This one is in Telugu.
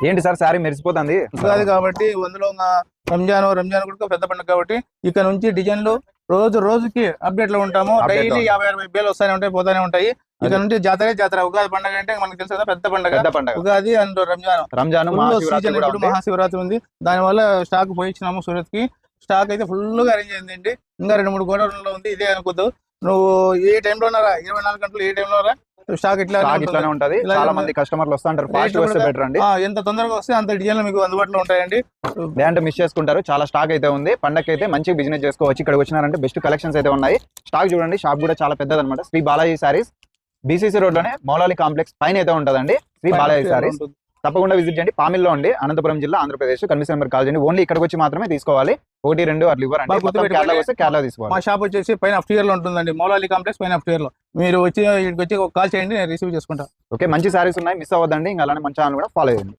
ఏంటి సార్ శారీ మెరిసిపోతుంది ఉగాది కాబట్టి అందులో రంజాన్ కూడా పెద్ద పండుగ కాబట్టి ఇక్కడ నుంచి డిజైన్లు రోజుకి అప్డేట్ లో ఉంటాము. డైలీ 50-60 వేలు వస్తానే ఉంటాయి, పోతానే ఉంటాయి. ఇక్కడ నుంచి జాతర. ఉగాది పండుగ అంటే మనకు తెలుసు కదా, పెద్ద పండుగ. ఉగాది అండ్ రంజాన్ మహాశివరాత్రి ఉంది. దాని వల్ల స్టాక్ పోయించినాము సూరత్ కి. స్టాక్ అయితే ఫుల్ గా అరేంజ్ అయిందండి. ఇంకా 2-3 గోడౌన్లో ఉంది. ఇదే అనుకోద్దు, నువ్వు ఏ టైంలో ఉన్నారా, 24 గంటలు ఏ టైంలో స్టాక్ ఇట్లానే ఉంటది. చాలా మంది కస్టమర్లు వస్తుంటారు. ఫాస్ట్ వస్తే బెటర్ అండి. ఎంత తొందరగా వస్తే అంత డిజైన్లు మీకు అందుబాటులో ఉంటాయండి. లేదంటే మిస్ చేసుకుంటారు. చాలా స్టాక్ అయితే ఉంది. పండగకి అయితే మంచి బిజినెస్ చేసుకోవచ్చు. ఇక్కడికి వచ్చినారంటే బెస్ట్ కలెక్షన్స్ అయితే ఉన్నాయి. స్టాక్ చూడండి, షాప్ కూడా చాలా పెద్దది అనమాట. శ్రీ బాలాజీ సారీస్ బీసీసీ రోడ్ లోనే మౌలాలి కాంప్లెక్స్ పైన అయితే ఉంటదండి శ్రీ బాలాజీ సారీస్. తప్పకుండా విజిట్ చేయండి. పామిల్లో ఉండి అనంతపురం జిల్లా ఆంధ్రప్రదేశ్. కన్వీనర్ నెంబర్ కాల్ చేయండి. ఓన్లీ ఇక్కడికి వచ్చి మాత్రమే తీసుకోవాలి. 1-2 అట్లా ఇవ్వరండి. కేరళ తీసుకోవాలి. మా షాప్ వచ్చేసి పైన అఫ్టియర్ లో ఉంటుందండి. మౌలాలి కాంప్లెక్స్ పైన అఫ్టియర్ లో. మీరు ఇక్కడికి వచ్చి కాల్ చేయండి, నేను రిసీవ్ చేసుకుంటా. ఓకే, మంచి సారీస్ ఉన్నాయి, మిస్ అవ్వద్దండి. ఇంకా అలానే మంచి ఛానల్ కూడా ఫాలో చేయండి.